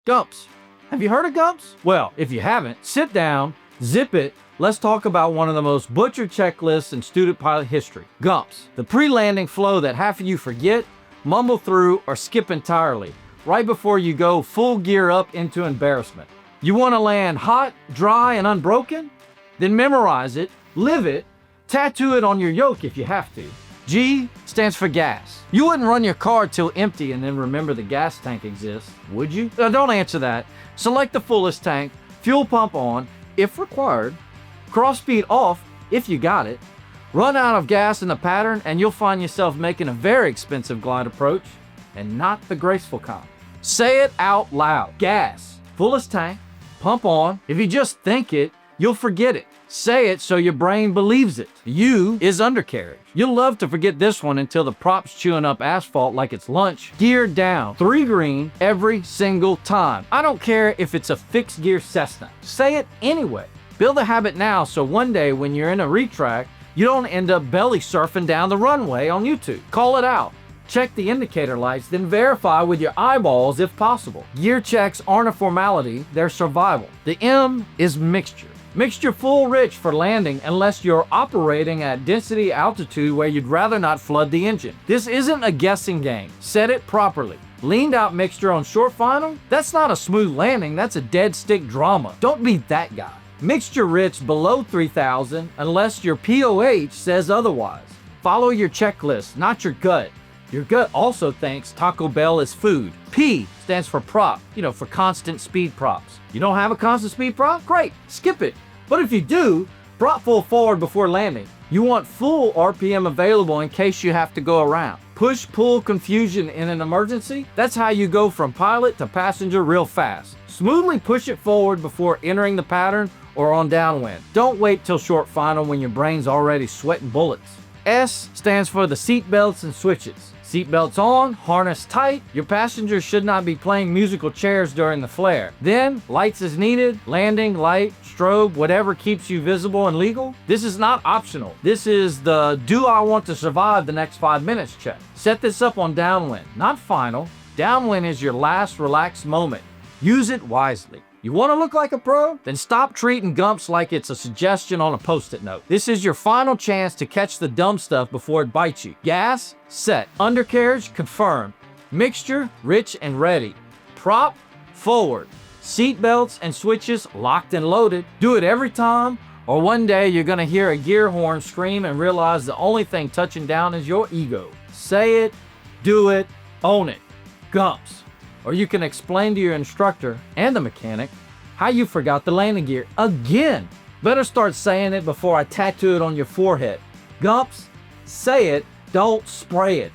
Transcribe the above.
GUMPS. Have you heard of GUMPS? Well, if you haven't, sit down, zip it. Let's talk about one of the most butchered checklists in student pilot history. GUMPS, the pre-landing flow that half of you forget, mumble through, or skip entirely, right before you go full gear up into embarrassment. You want to land hot, dry, and unbroken? Then memorize it, live it, tattoo it on your yoke if you have to. G stands for gas. You wouldn't run your car till empty and then remember the gas tank exists, would you? Now, don't answer that. Select the fullest tank, fuel pump on, if required, cross speed off, if you got it, run out of gas in the pattern, and you'll find yourself making a very expensive glide approach, and not the graceful kind. Say it out loud. Gas, fullest tank, pump on. If you just think it, you'll forget it. Say it so your brain believes it. U is undercarriage. You'll love to forget this one until the prop's chewing up asphalt like it's lunch. Gear down, 3 green every single time. I don't care if it's a fixed gear Cessna. Say it anyway. Build a habit now so one day when you're in a retrack, you don't end up belly surfing down the runway on YouTube. Call it out. Check the indicator lights, then verify with your eyeballs if possible. Gear checks aren't a formality, they're survival. The M is mixture. Mixture full rich for landing unless you're operating at density altitude where you'd rather not flood the engine. This isn't a guessing game. Set it properly. Leaned out mixture on short final? That's not a smooth landing, that's a dead stick drama. Don't be that guy. Mixture rich below 3,000 unless your POH says otherwise. Follow your checklist, not your gut. Your gut also thinks Taco Bell is food. P stands for prop, for constant speed props. You don't have a constant speed prop? Great, skip it. But if you do, prop full forward before landing. You want full RPM available in case you have to go around. Push-pull confusion in an emergency? That's how you go from pilot to passenger real fast. Smoothly push it forward before entering the pattern or on downwind. Don't wait till short final when your brain's already sweating bullets. S stands for the seatbelts and switches. Seatbelts on, harness tight. Your passengers should not be playing musical chairs during the flare. Then, lights as needed, landing, light, strobe, whatever keeps you visible and legal. This is not optional. This is the do I want to survive the next 5 minutes check. Set this up on downwind, not final. Downwind is your last relaxed moment. Use it wisely. You want to look like a pro? Then stop treating GUMPS like it's a suggestion on a post-it note. This is your final chance to catch the dumb stuff before it bites you. Gas, set. Undercarriage, confirmed. Mixture, rich and ready. Prop, forward. Seatbelts and switches, locked and loaded. Do it every time, or one day you're gonna hear a gear horn scream and realize the only thing touching down is your ego. Say it, do it, own it. GUMPS. Or you can explain to your instructor and the mechanic how you forgot the landing gear again. Better start saying it before I tattoo it on your forehead. GUMPS, say it, don't spray it.